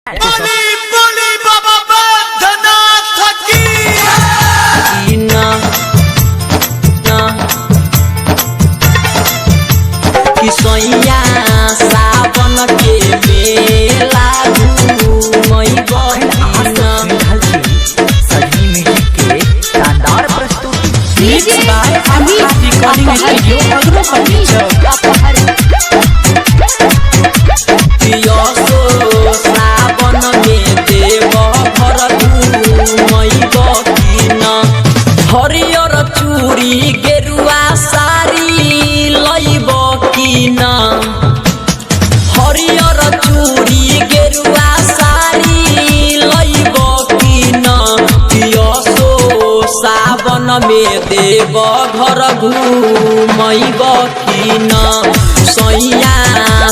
बोली बाबा बैद्यनाथ की किसैया सावन के मेला घूमैब सजनी म्यूजिक के शानदार प्रस्तुति रिकॉर्डिंग स्टूडियो अग्रपति सावन में देव घर घूमैब कि न हरियर चूड़ी गेरुआ साड़ी लैब कि न हरियर चूड़ी गेरुआ साड़ी लैब कि न पियसो सावन में देव घर घूमैब कि न सैया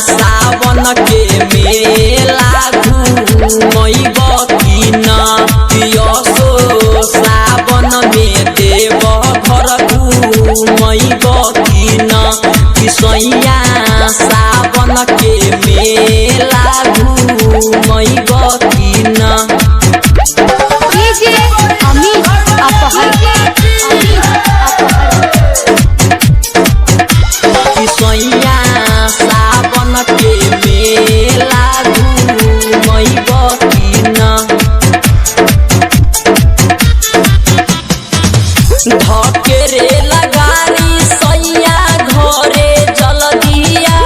सावन के मेला घूमैब कि न पियसो सावन में देव घर घूमैब कि न किसैया सावन के मेला घूमैब कि न किसैया सावन के मेला घूमैब कि न धकेरे लगारी सैया घरे जल्दिया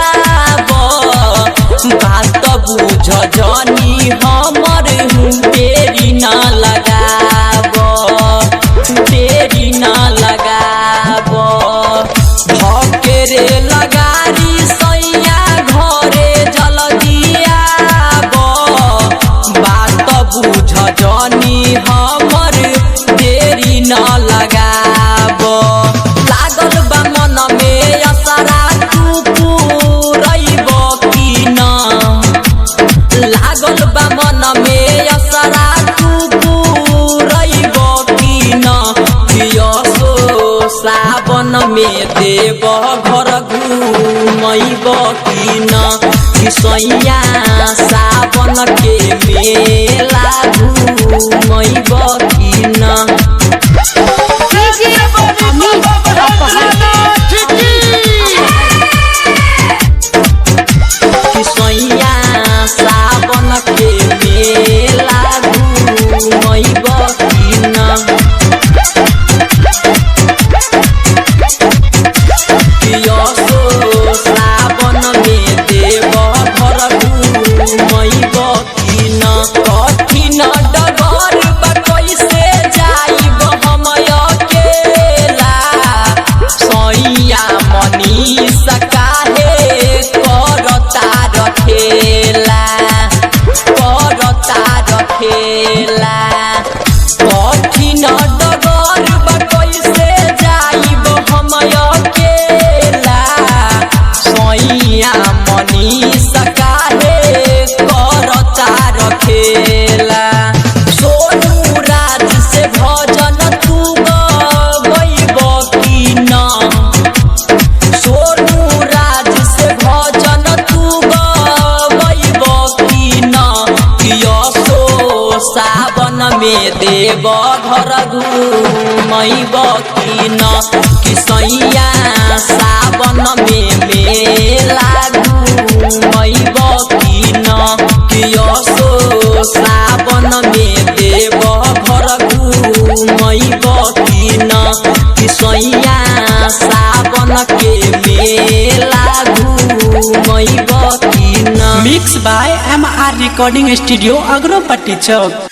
बात बुझ जनी हमर देरी न लगाब देरी न लगाब धकेरे लगारी सैया घरे जल्दिया बात बुझ जनी हमर देरी न लगाब लागल बा मन में असरा तू पूरैब कि न लागल बा मन में असरा तू पूरैब कि न पियसो सावन में देव घर घूमैब कि न किसैया सावन के मेला घूमैब कि न किसैया सावन के मेला घूमैब कि न पियसो सावन में देव घर घूमैब कि न कठिन डगर बा कैसे जाइब हम अकेला सैया मनीष काहे करता रखेला कठिन डगर बा कैसे जाइब हम अकेला सैया मनीष काहे करता रखेला सोनू राज से भजन तू गइब कि न सोनू राज से भजन तू गइब कि न पियसो सावन में देव घर घूमैब कि न किसैया सावन में मेला घूमैब कि न पियसो सावन में देव घर घूमैब कि न किसैया सावन के मेला घूमैब कि न mix by MR recording studio Agrapati Chowk.